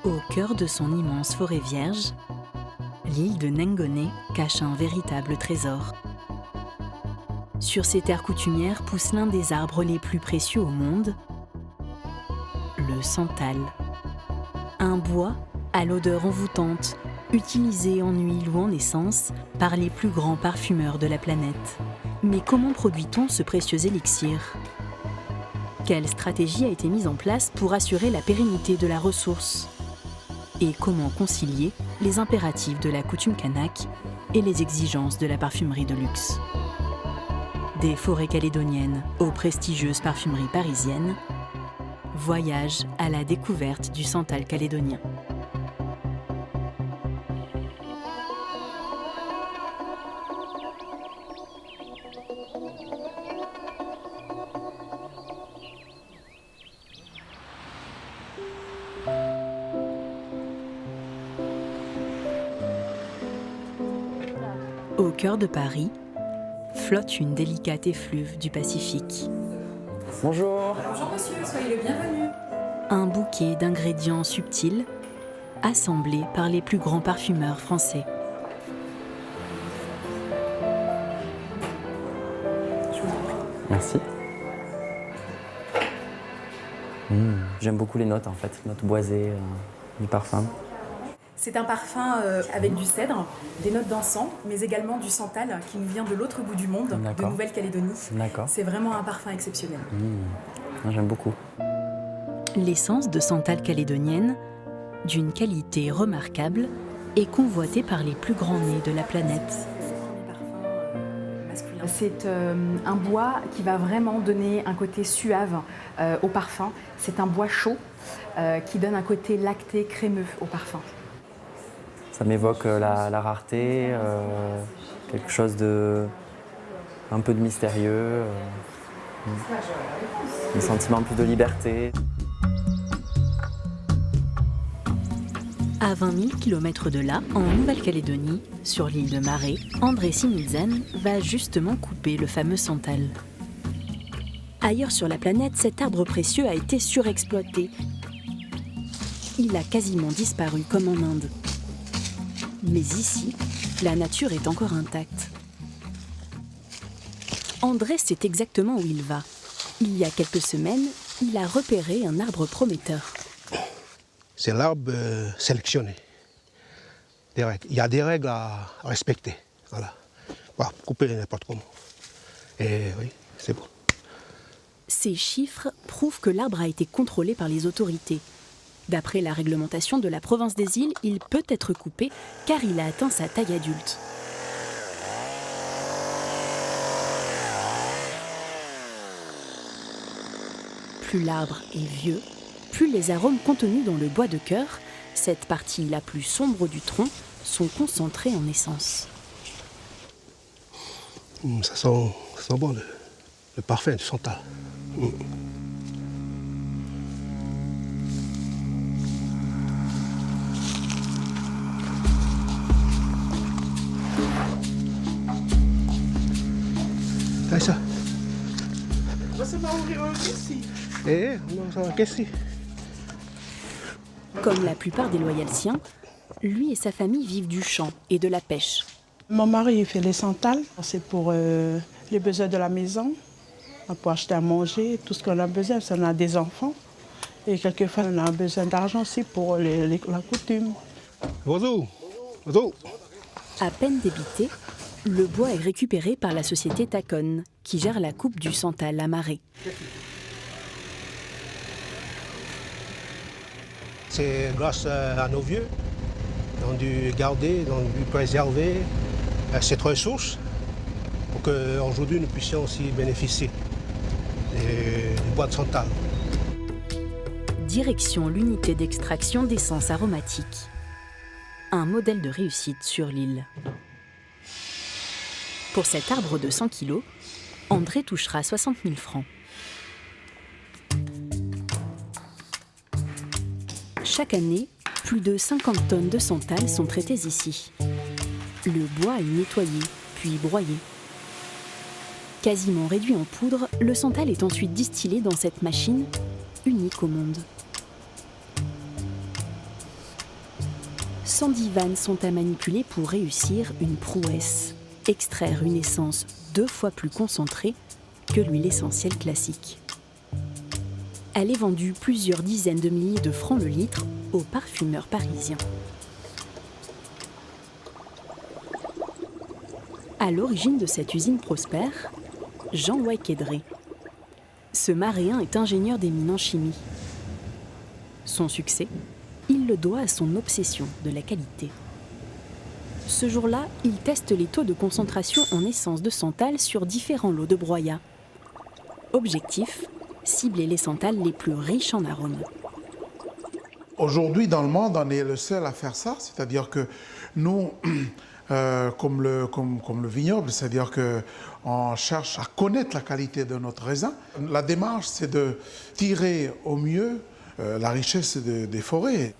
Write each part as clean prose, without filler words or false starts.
Au cœur de son immense forêt vierge, l'île de Nengone cache un véritable trésor. Sur ces terres coutumières pousse l'un des arbres les plus précieux au monde, le santal. Un bois à l'odeur envoûtante, utilisé en huile ou en essence par les plus grands parfumeurs de la planète. Mais comment produit-on ce précieux élixir ? Quelle stratégie a été mise en place pour assurer la pérennité de la ressource ? Et comment concilier les impératifs de la coutume kanak et les exigences de la parfumerie de luxe ? Des forêts calédoniennes aux prestigieuses parfumeries parisiennes, voyage à la découverte du santal calédonien. Au cœur de Paris, flotte une délicate effluve du Pacifique. Bonjour. Bonjour monsieur, soyez le bienvenu. Un bouquet d'ingrédients subtils, assemblés par les plus grands parfumeurs français. Merci. J'aime beaucoup les notes en fait, notes boisées, du parfum. C'est un parfum avec du cèdre, des notes d'encens, mais également du santal qui nous vient de l'autre bout du monde, de Nouvelle-Calédonie. D'accord. C'est vraiment un parfum exceptionnel. J'aime beaucoup. L'essence de santal calédonienne, d'une qualité remarquable, est convoitée par les plus grands nez de la planète. C'est un bois qui va vraiment donner un côté suave au parfum. C'est un bois chaud qui donne un côté lacté, crémeux au parfum. Ça m'évoque la rareté, quelque chose de un peu de mystérieux, un sentiment plus de liberté. À 20 000 km de là, en Nouvelle-Calédonie, sur l'île de Maré, André Similzan va justement couper le fameux santal. Ailleurs sur la planète, cet arbre précieux a été surexploité. Il a quasiment disparu comme en Inde. Mais ici, la nature est encore intacte. André sait exactement où il va. Il y a quelques semaines, il a repéré un arbre prometteur. C'est l'arbre sélectionné. Il y a des règles à respecter. Voilà. Couper n'importe comment. Et oui, c'est bon. Ces chiffres prouvent que l'arbre a été contrôlé par les autorités. D'après la réglementation de la province des îles, il peut être coupé car il a atteint sa taille adulte. Plus l'arbre est vieux, plus les arômes contenus dans le bois de cœur, cette partie la plus sombre du tronc, sont concentrés en essence. Ça sent bon, le parfum du santal. C'est ça. Você vai ouvir ici. Qu'est-ce que Comme la plupart des Loyalsiens, lui et sa famille vivent du champ et de la pêche. Mon mari il fait les santales. C'est pour les besoins de la maison, pour acheter à manger, tout ce qu'on a besoin, parce qu'on a des enfants. Et quelquefois, on a besoin d'argent aussi pour la coutume. Bonjour. À peine débité, le bois est récupéré par la société Tacon, qui gère la coupe du santal à Maré. C'est grâce à nos vieux. Ils ont dû garder, ils ont dû préserver cette ressource pour qu'aujourd'hui nous puissions aussi bénéficier du bois de santal. Direction l'unité d'extraction d'essence aromatique. Un modèle de réussite sur l'île. Pour cet arbre de 100 kg, André touchera 60 000 francs. Chaque année, plus de 50 tonnes de santal sont traitées ici. Le bois est nettoyé, puis broyé. Quasiment réduit en poudre, le santal est ensuite distillé dans cette machine, unique au monde. 110 vannes sont à manipuler pour réussir une prouesse, extraire une essence 2 fois plus concentrée que l'huile essentielle classique. Elle est vendue plusieurs dizaines de milliers de francs le litre aux parfumeurs parisiens. À l'origine de cette usine prospère, Jean Waikedré. Ce Maréen est ingénieur des mines en chimie. Son succès, il le doit à son obsession de la qualité. Ce jour-là, il teste les taux de concentration en essence de santal sur différents lots de broyat. Objectif, cibler les santales les plus riches en arômes. Aujourd'hui, dans le monde, on est le seul à faire ça, c'est-à-dire que nous, comme le vignoble, c'est-à-dire qu'on cherche à connaître la qualité de notre raisin. La démarche, c'est de tirer au mieux la richesse des forêts.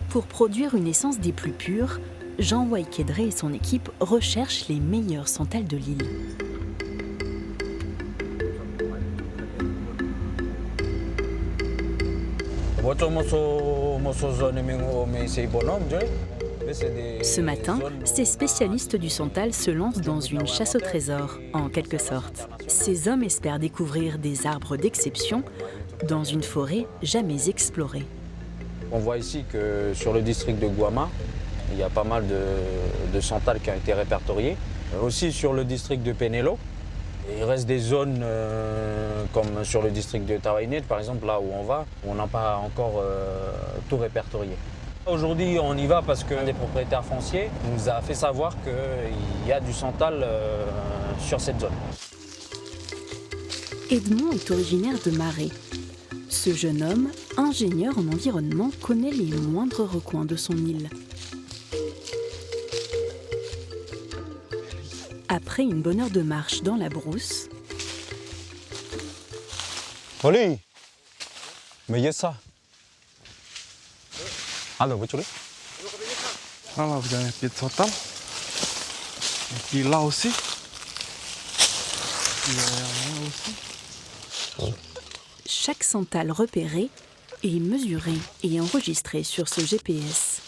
Pour produire une essence des plus pures, Jean Waikedré et son équipe recherchent les meilleurs santales de l'île. Ce matin, ces spécialistes du santal se lancent dans une chasse au trésor, en quelque sorte. Ces hommes espèrent découvrir des arbres d'exception dans une forêt jamais explorée. On voit ici que sur le district de Guama, il y a pas mal de santales qui ont été répertoriées. Aussi sur le district de Penelo. Il reste des zones comme sur le district de Tawainet, par exemple, là où on va, où on n'a pas encore tout répertorié. Aujourd'hui, on y va parce qu'un des propriétaires fonciers nous a fait savoir qu'il y a du santal sur cette zone. Edmond est originaire de Marais. Ce jeune homme, ingénieur en environnement, connaît les moindres recoins de son île. Après une bonne heure de marche dans la brousse, Oli, mais ça. Alors, vous voulez? Voilà, vous avez un pied de santal. Et puis là aussi. Et là aussi. chaque santal repéré est mesuré et enregistré sur ce GPS.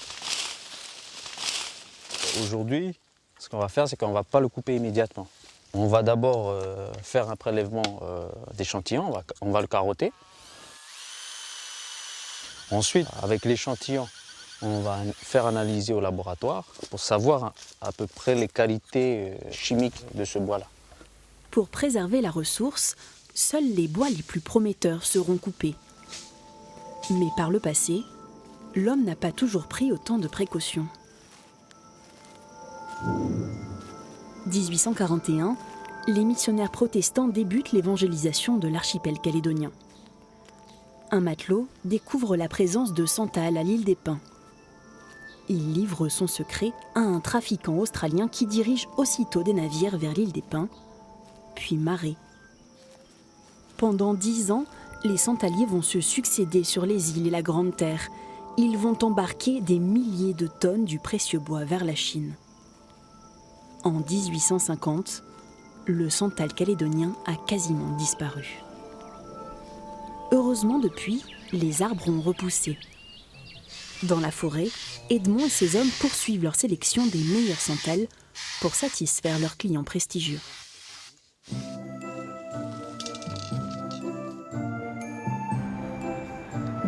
Aujourd'hui, ce qu'on va faire, c'est qu'on ne va pas le couper immédiatement. On va d'abord faire un prélèvement d'échantillons, on va le carotter. Ensuite, avec l'échantillon, on va faire analyser au laboratoire pour savoir à peu près les qualités chimiques de ce bois-là. Pour préserver la ressource, seuls les bois les plus prometteurs seront coupés. Mais par le passé, l'homme n'a pas toujours pris autant de précautions. 1841, les missionnaires protestants débutent l'évangélisation de l'archipel calédonien. Un matelot découvre la présence de santal à l'île des Pins. Il livre son secret à un trafiquant australien qui dirige aussitôt des navires vers l'île des Pins, puis Marais. Pendant 10 ans, les santaliers vont se succéder sur les îles et la Grande Terre. Ils vont embarquer des milliers de tonnes du précieux bois vers la Chine. En 1850, le santal calédonien a quasiment disparu. Heureusement, depuis, les arbres ont repoussé. Dans la forêt, Edmond et ses hommes poursuivent leur sélection des meilleurs santals pour satisfaire leurs clients prestigieux.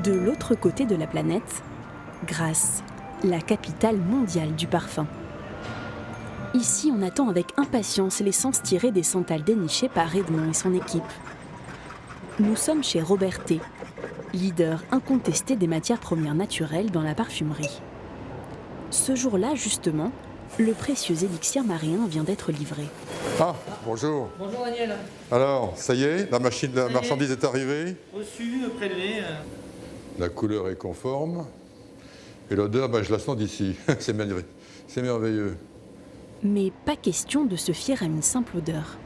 De l'autre côté de la planète, Grasse, la capitale mondiale du parfum. Ici, on attend avec impatience l'essence tirée des santals dénichés par Edmond et son équipe. Nous sommes chez Robertet, leader incontesté des matières premières naturelles dans la parfumerie. Ce jour-là, justement, le précieux élixir maréen vient d'être livré. Ah, bonjour. Bonjour Daniel. Alors, ça y est, la marchandise est arrivée. Reçu, prélevé. La couleur est conforme. Et l'odeur, je la sens d'ici. C'est merveilleux. Mais pas question de se fier à une simple odeur.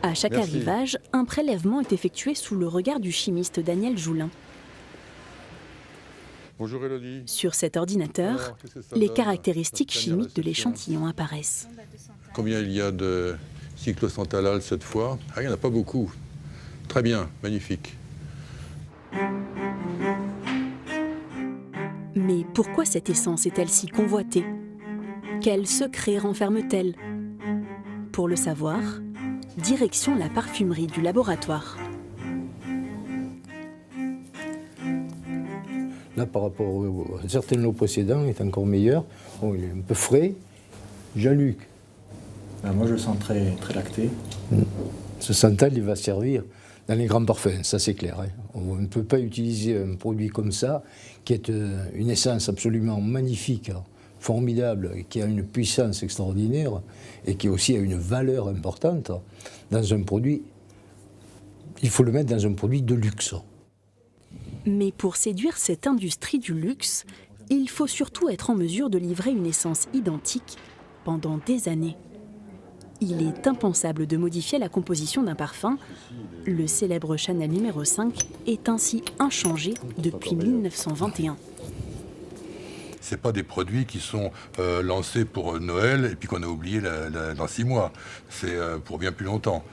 À chaque Merci. arrivage, un prélèvement est effectué sous le regard du chimiste Daniel Joulin. Bonjour Élodie. Sur cet ordinateur, Alors, qu'est-ce que ça les donne, caractéristiques cette première chimiques de réception l'échantillon apparaissent. Combien il y a de cyclosantalal cette fois? Ah, il n'y en a pas beaucoup. Très bien, magnifique. Mais Mais pourquoi cette essence est-elle si convoitée? Quel secret renferme-t-elle? Pour le savoir, direction la parfumerie du laboratoire. Là, par rapport à certains lots précédents, il est encore meilleur. Bon, il est un peu frais. Jean-Luc. Moi, je le sens très, très lacté. Ce santal, il va servir dans les grands parfums, ça c'est clair. Hein. On ne peut pas utiliser un produit comme ça, qui est une essence absolument magnifique, formidable, qui a une puissance extraordinaire et qui aussi a une valeur importante dans un produit. Il faut le mettre dans un produit de luxe. Mais pour séduire cette industrie du luxe, il faut surtout être en mesure de livrer une essence identique pendant des années. Il est impensable de modifier la composition d'un parfum. Le célèbre Chanel numéro 5 est ainsi inchangé depuis 1921. Ce pas des produits qui sont lancés pour Noël et puis qu'on a oublié dans 6 mois. C'est pour bien plus longtemps.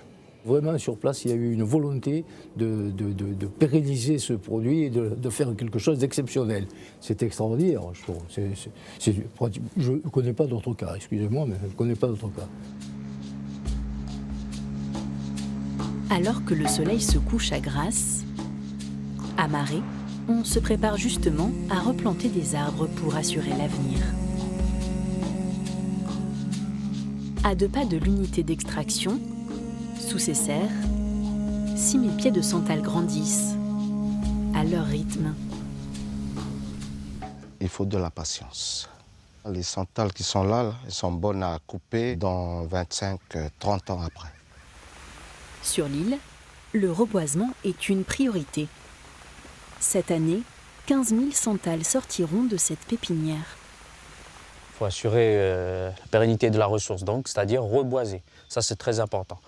Vraiment, sur place, il y a eu une volonté de pérenniser ce produit et de faire quelque chose d'exceptionnel. C'est extraordinaire, je trouve. Je ne connais pas d'autres cas, excusez-moi, mais je ne connais pas d'autres cas. Alors que le soleil se couche à Grasse, à Marais, on se prépare justement à replanter des arbres pour assurer l'avenir. À 2 pas de l'unité d'extraction, sous ces serres, 6000 pieds de santal grandissent, à leur rythme. Il faut de la patience. Les santales qui sont là, elles sont bonnes à couper dans 25-30 ans après. Sur l'île, le reboisement est une priorité. Cette année, 15 000 santales sortiront de cette pépinière. Il faut assurer la pérennité de la ressource, donc, c'est-à-dire reboiser. Ça, c'est très important.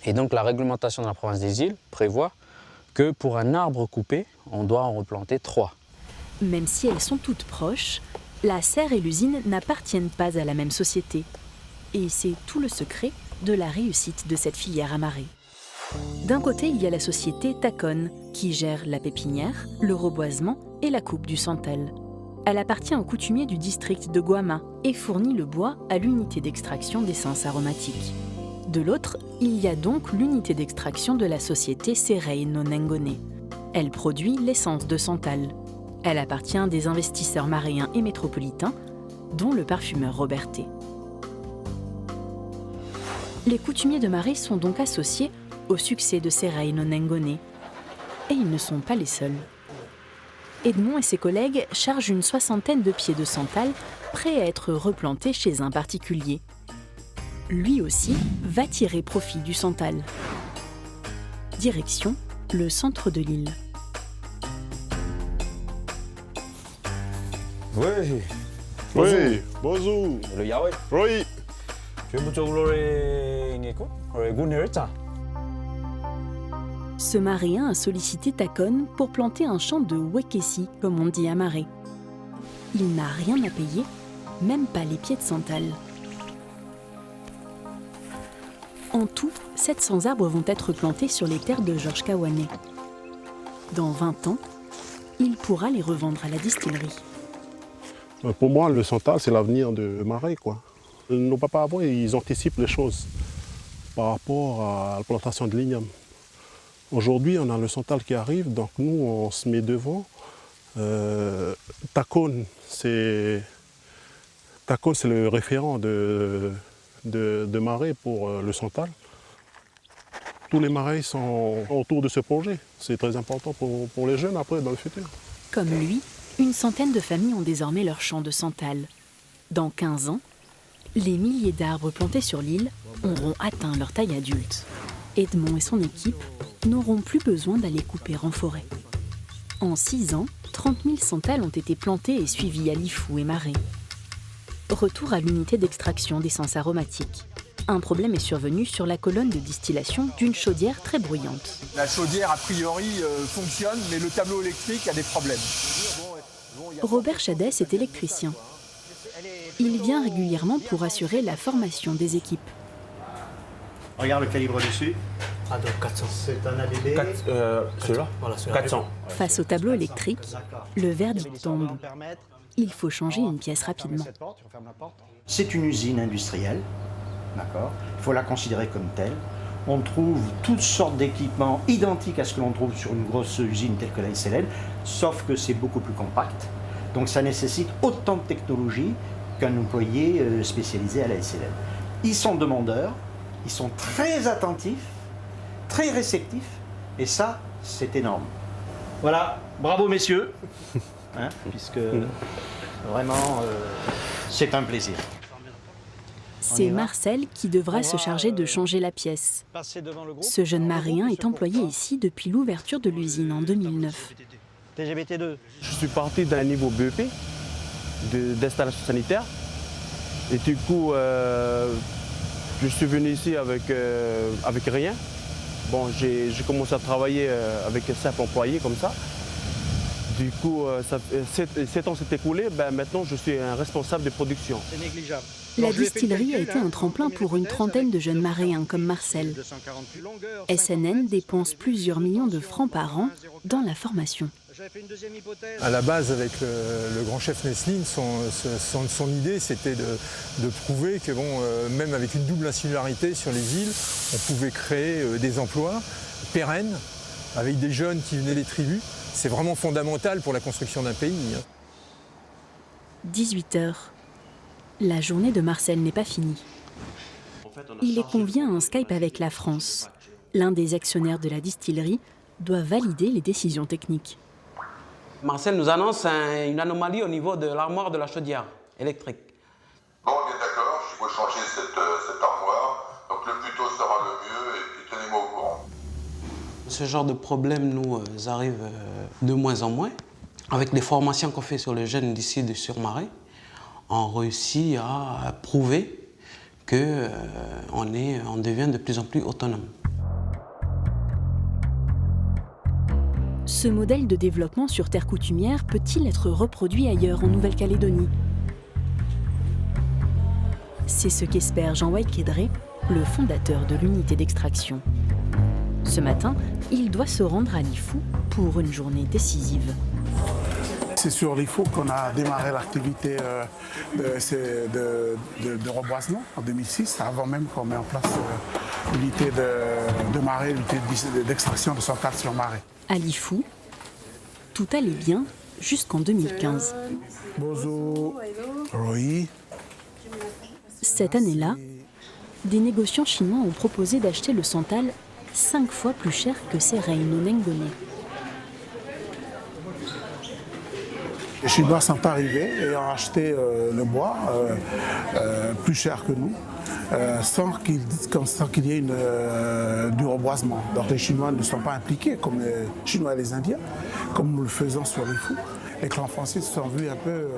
Et donc, la réglementation de la province des îles prévoit que pour un arbre coupé, on doit en replanter 3. Même si elles sont toutes proches, la serre et l'usine n'appartiennent pas à la même société. Et c'est tout le secret de la réussite de cette filière à Marais. D'un côté, il y a la société Tacon, qui gère la pépinière, le reboisement et la coupe du santal. Elle appartient aux coutumiers du district de Guama et fournit le bois à l'unité d'extraction d'essences aromatiques. De l'autre, il y a donc l'unité d'extraction de la société Serei no Nengone. Elle produit l'essence de santal. Elle appartient à des investisseurs maréens et métropolitains, dont le parfumeur Roberté. Les coutumiers de Marais sont donc associés au succès de Serei no Nengone. Et ils ne sont pas les seuls. Edmond et ses collègues chargent une 60aine de pieds de santal prêts à être replantés chez un particulier. Lui aussi va tirer profit du santal. Direction le centre de l'île. Oui. Oui, bonjour. Le Yahweh. Oui. Ce maréen a sollicité Tacon pour planter un champ de wekesi, comme on dit à Marais. Il n'a rien à payer, même pas les pieds de santal. En tout, 700 arbres vont être plantés sur les terres de Georges Kawané. Dans 20 ans, il pourra les revendre à la distillerie. Pour moi, le santal, c'est l'avenir de Marais, quoi. Nos papas avant, ils anticipent les choses par rapport à la plantation de l'igname. Aujourd'hui, on a le santal qui arrive, donc nous, on se met devant. Tacon, c'est le référent de Marais pour le santal. Tous les Marais sont autour de ce projet. C'est très important pour les jeunes après, dans le futur. Comme lui, une centaine de familles ont désormais leur champ de santal. Dans 15 ans, les milliers d'arbres plantés sur l'île auront atteint leur taille adulte. Edmond et son équipe n'auront plus besoin d'aller couper en forêt. En 6 ans, 30 000 santales ont été plantées et suivies à Lifou et Marais. Retour à l'unité d'extraction d'essences aromatiques. Un problème est survenu sur la colonne de distillation d'une chaudière très bruyante. La chaudière, a priori, fonctionne, mais le tableau électrique a des problèmes. Robert Chadès est électricien. Il vient régulièrement pour assurer la formation des équipes. Regarde le calibre dessus. Ah, donc 400. C'est un ABB. Celui-là. Voilà, celui-là. 400. Face au tableau électrique, le verdict tombe. il faut changer une pièce rapidement. C'est une usine industrielle, d'accord? Il faut la considérer comme telle. On trouve toutes sortes d'équipements identiques à ce que l'on trouve sur une grosse usine telle que la SLN, sauf que c'est beaucoup plus compact. Donc ça nécessite autant de technologie qu'un employé spécialisé à la SLN. Ils sont demandeurs, ils sont très attentifs, très réceptifs, et ça, c'est énorme. Voilà, bravo messieurs, hein, puisque vraiment, c'est un plaisir. C'est Marcel qui devra se charger de changer la pièce. Ce jeune maréen est employé ici depuis l'ouverture de l'usine en 2009. TGBT2. Je suis parti d'un niveau BEP, d'installation sanitaire. Et du coup, je suis venu ici avec rien. Bon, j'ai commencé à travailler avec un simple employé comme ça. Du coup, 7 ans s'est écoulé, maintenant je suis un responsable de production. C'est négligeable. La distillerie a été un tremplin pour une trentaine de jeunes maréens comme Marcel. SNN dépense plusieurs millions de francs par an dans la formation. À la base, avec le grand chef Nestlin, son idée, c'était de prouver que même avec une double insularité sur les îles, on pouvait créer des emplois pérennes avec des jeunes qui venaient des tribus. C'est vraiment fondamental pour la construction d'un pays. 18h. La journée de Marcel n'est pas finie. Il est convié à un Skype avec la France. L'un des actionnaires de la distillerie doit valider les décisions techniques. Marcel nous annonce une anomalie au niveau de l'armoire de la chaudière électrique. Bon, bien d'accord, il faut changer cette armoire. Donc le plus tôt sera le mieux et puis tenez-moi au courant. Ce genre de problème nous arrive de moins en moins. Avec les formations qu'on fait sur les jeunes d'ici de Surmarée, on réussit à prouver qu'on devient de plus en plus autonome. Ce modèle de développement sur terre coutumière peut-il être reproduit ailleurs en Nouvelle-Calédonie? C'est ce qu'espère Jean-Wade Kédré, le fondateur de l'unité d'extraction. Ce matin, il doit se rendre à Lifou pour une journée décisive. C'est sur Lifou qu'on a démarré l'activité de reboisement en 2006, avant même qu'on mette en place l'unité de marée, l'unité d'extraction de santal sur marée. À Lifou, tout allait bien jusqu'en 2015. Bonjour. Oui. Cette année-là, des négociants chinois ont proposé d'acheter le santal 5 fois plus cher que ces Reino Nengoné. Les Chinois sont arrivés et ont acheté le bois plus cher que nous, sans qu'il y ait du reboisement. Donc les Chinois ne sont pas impliqués comme les Chinois et les Indiens, comme nous le faisons sur les fous. Les clans français se sont vus un peu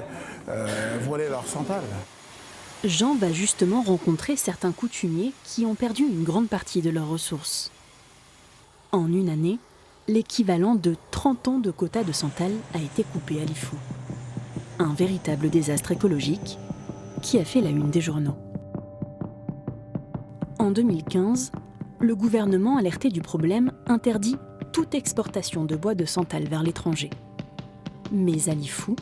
voler leur santal. Jean va justement rencontrer certains coutumiers qui ont perdu une grande partie de leurs ressources. En une année, l'équivalent de 30 ans de quota de santal a été coupé à Lifou. Un véritable désastre écologique qui a fait la une des journaux. En 2015, le gouvernement, alerté du problème, interdit toute exportation de bois de santal vers l'étranger. Mais à Lifou,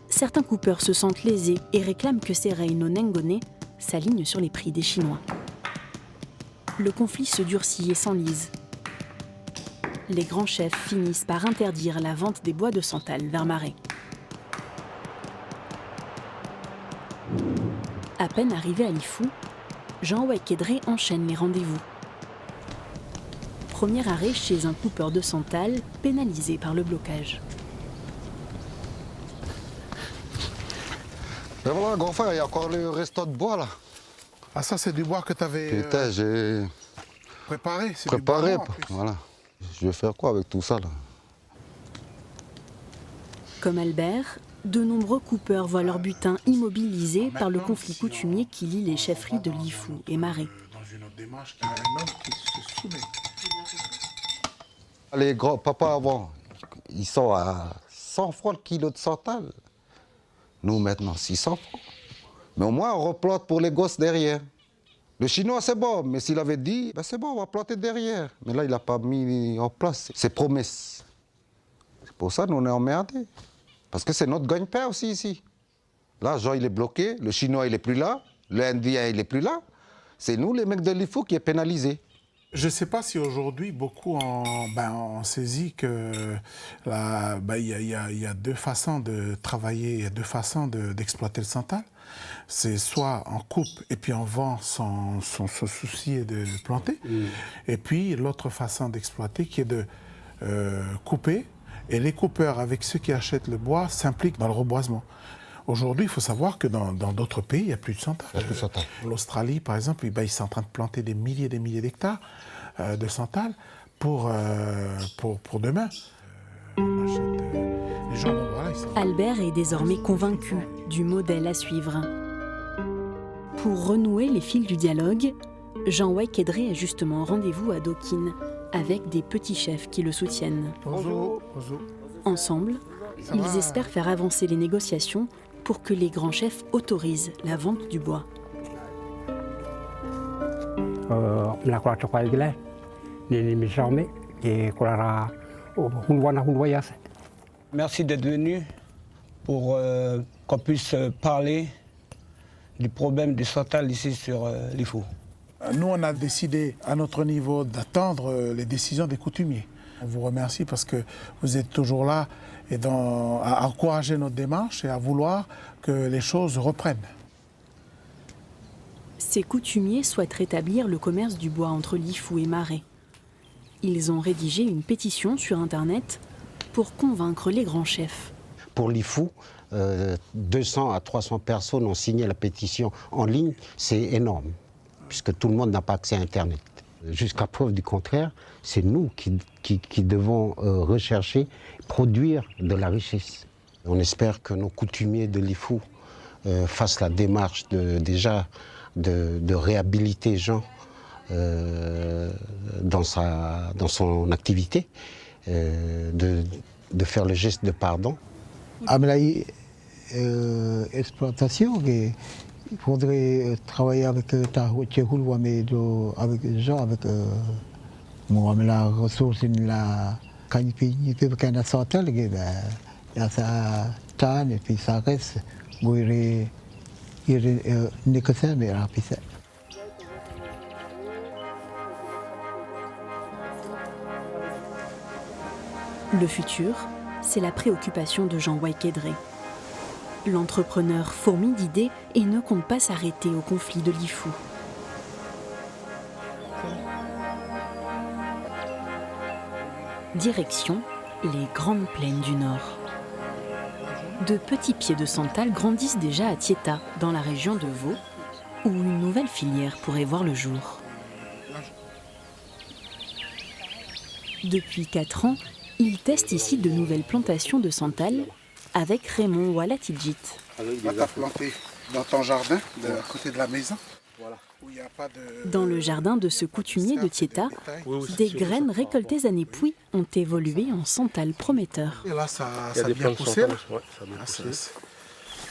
certains coupeurs se sentent lésés et réclament que ces Reino Nengoné s'alignent sur les prix des Chinois. Le conflit se durcit et s'enlise. Les grands chefs finissent par interdire la vente des bois de santal vers Marée. À peine arrivé à Lifou, Jean-Wade Kédré enchaîne les rendez-vous. Premier arrêt chez un coupeur de santal pénalisé par le blocage. Et voilà, grand frère, il y a encore le restant de bois là. Ah, ça, c'est du bois que tu avais Putain, j'ai préparé. préparé. Voilà. Je vais faire quoi avec tout ça là? Comme Albert, de nombreux coupeurs voient leur butin immobilisé par le conflit coutumier qui lie les chefferies de Lifou et Marée. Les grands papas avant, ils sont à 100 francs le kilo de santal. Nous maintenant 600 francs. Mais au moins on replante pour les gosses derrière. Le chinois c'est bon, mais s'il avait dit, ben c'est bon, on va planter derrière. Mais là il n'a pas mis en place ses promesses. C'est pour ça que nous on est emmerdés. Parce que c'est notre gagne-pain aussi ici. Là, Jean, il est bloqué, le Chinois, il n'est plus là, le Indien, il n'est plus là. C'est nous, les mecs de l'IFU, qui est pénalisés. Je ne sais pas si aujourd'hui, beaucoup ont saisi qu'il y a deux façons de travailler, il y a deux façons d'exploiter le santal. C'est soit on coupe et puis on vend sans se soucier de planter. Et puis l'autre façon d'exploiter qui est de couper. Et les coupeurs, avec ceux qui achètent le bois, s'impliquent dans le reboisement. Aujourd'hui, il faut savoir que dans d'autres pays, il n'y a plus de santal. L'Australie, par exemple, ils sont en train de planter des milliers d'hectares de santal pour demain. Les gens, Albert est désormais convaincu du modèle à suivre. Pour renouer les fils du dialogue, Jean Waikedré a justement rendez-vous à Dokine avec des petits chefs qui le soutiennent. Bonjour. Ensemble, ils espèrent faire avancer les négociations pour que les grands chefs autorisent la vente du bois. Merci d'être venu pour qu'on puisse parler du problème du santal ici sur l'IFU. Nous, on a décidé à notre niveau d'attendre les décisions des coutumiers. On vous remercie parce que vous êtes toujours là et à encourager notre démarche et à vouloir que les choses reprennent. Ces coutumiers souhaitent rétablir le commerce du bois entre l'IFU et Marais. Ils ont rédigé une pétition sur Internet pour convaincre les grands chefs. Pour l'IFU, 200 à 300 personnes ont signé la pétition en ligne, c'est énorme, puisque tout le monde n'a pas accès à Internet. Jusqu'à preuve du contraire, c'est nous qui devons rechercher, produire de la richesse. On espère que nos coutumiers de l'IFU fassent la démarche de réhabiliter Jean dans son activité, de faire le geste de pardon. Avec l'exploitation, il faudrait travailler avec Jean, avec la ressource, la qualité de santal, il y a ça tanne et puis ça reste, il n'est que ça, mais puis ça. Le futur, c'est la préoccupation de Jean Waikedré. L'entrepreneur fourmille d'idées et ne compte pas s'arrêter au conflit de l'IFU. Direction les Grandes Plaines du Nord. De petits pieds de santal grandissent déjà à Thiéta, dans la région de Vaud, où une nouvelle filière pourrait voir le jour. Depuis 4 ans, ils testent ici de nouvelles plantations de santal avec Raymond Walatidjit. Là, tu as planté dans ton jardin, à côté de la maison. Où il y a pas de... Dans le jardin de ce coutumier de Thiéta, des graines récoltées à Népouy ont évolué en santal prometteur. Et là, ça a bien poussé.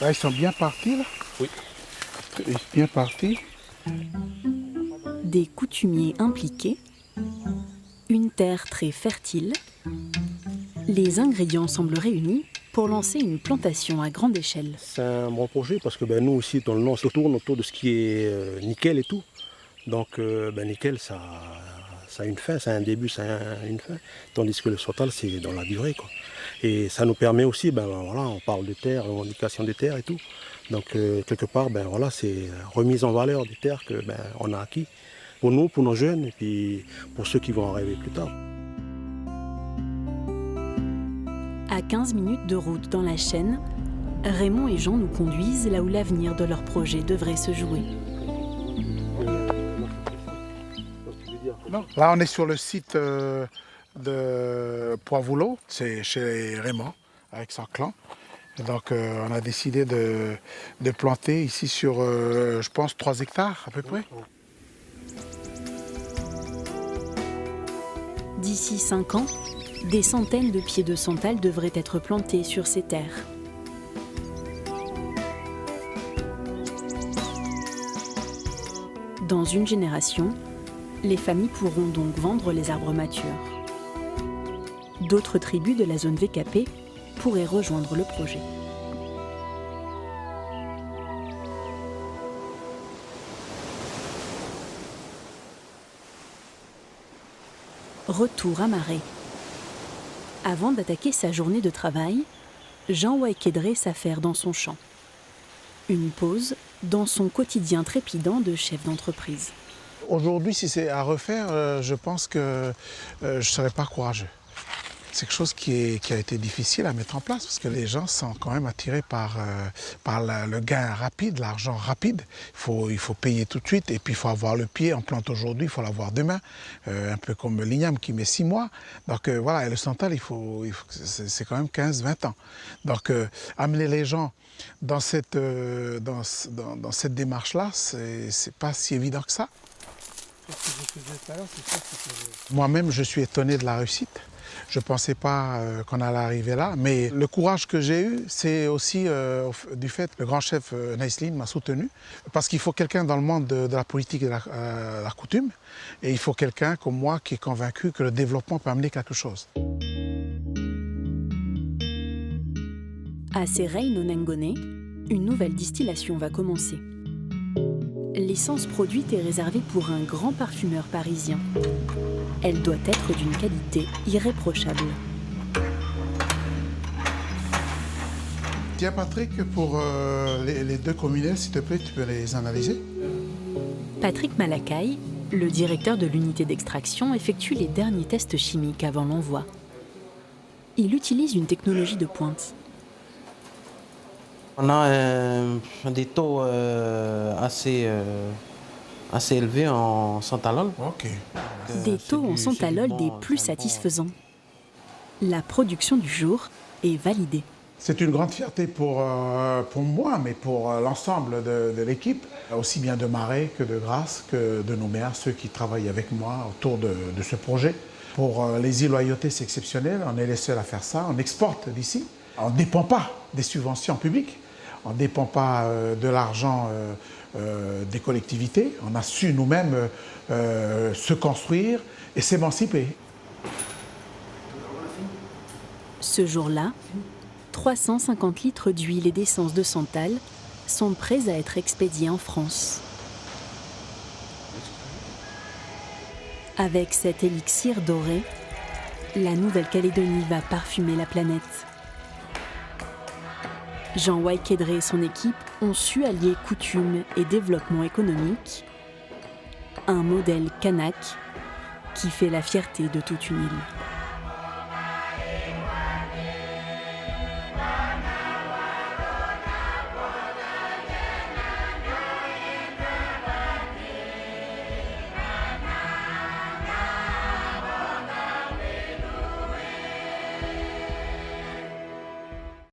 Là, ils sont bien partis, là. Oui. Bien partis. Des coutumiers impliqués, une terre très fertile. Les ingrédients semblent réunis pour lancer une plantation à grande échelle. C'est un bon projet parce que nous aussi, dans le Nord, on tourne autour de ce qui est nickel et tout. Donc nickel, ça a une fin, ça a un début, ça a une fin. Tandis que le santal, c'est dans la durée, quoi. Et ça nous permet aussi, on parle de terre, revendication des terres et tout. Donc quelque part, c'est remise en valeur des terres qu'on a acquis. Pour nous, pour nos jeunes et puis pour ceux qui vont arriver plus tard. À 15 minutes de route dans la Chaîne, Raymond et Jean nous conduisent là où l'avenir de leur projet devrait se jouer. Là, on est sur le site de Poivoulo, c'est chez Raymond, avec son clan. Et donc, on a décidé de planter ici sur, je pense, 3 hectares à peu près. D'ici 5 ans, des centaines de pieds de santal devraient être plantés sur ces terres. Dans une génération, les familles pourront donc vendre les arbres matures. D'autres tribus de la zone VKP pourraient rejoindre le projet. retour à Marais. Avant d'attaquer sa journée de travail, Jean Waikedré s'affaire dans son champ. Une pause dans son quotidien trépidant de chef d'entreprise. Aujourd'hui, si c'est à refaire, je pense que je ne serais pas courageux. C'est quelque chose qui a été difficile à mettre en place parce que les gens sont quand même attirés par le gain rapide, l'argent rapide. Il faut payer tout de suite et puis il faut avoir le pied. On plante aujourd'hui, il faut l'avoir demain. Un peu comme l'igname qui met 6 mois. Donc voilà, et le santal, c'est quand même 15-20 ans. Donc amener les gens dans cette démarche-là, c'est pas si évident que ça. Moi-même, je suis étonné de la réussite. Je ne pensais pas qu'on allait arriver là, mais le courage que j'ai eu, c'est aussi du fait que le grand chef Naïsline m'a soutenu, parce qu'il faut quelqu'un dans le monde de la politique et de la coutume, et il faut quelqu'un comme moi qui est convaincu que le développement peut amener quelque chose. À Serein au Nengoné, une nouvelle distillation va commencer. L'essence produite est réservée pour un grand parfumeur parisien. Elle doit être d'une qualité irréprochable. Tiens Patrick, pour les 2 communelles, s'il te plaît, tu peux les analyser? Patrick Malakai, le directeur de l'unité d'extraction, effectue les derniers tests chimiques avant l'envoi. Il utilise une technologie de pointe. On a des taux assez élevés en santalol. Okay. Des taux en santalol des plus satisfaisants. La production du jour est validée. C'est une grande fierté pour moi, mais pour l'ensemble de l'équipe, aussi bien de Marais que de Grasse, que de nos maires, ceux qui travaillent avec moi autour de ce projet. Pour les îles Loyauté, c'est exceptionnel, on est les seuls à faire ça, on exporte d'ici. On ne dépend pas des subventions publiques, on ne dépend pas de l'argent des collectivités, on a su nous-mêmes se construire et s'émanciper. Ce jour-là, 350 litres d'huile et d'essence de santal sont prêts à être expédiés en France. Avec cet élixir doré, la Nouvelle-Calédonie va parfumer la planète. Jean Waikedré et son équipe ont su allier coutume et développement économique, un modèle kanak qui fait la fierté de toute une île.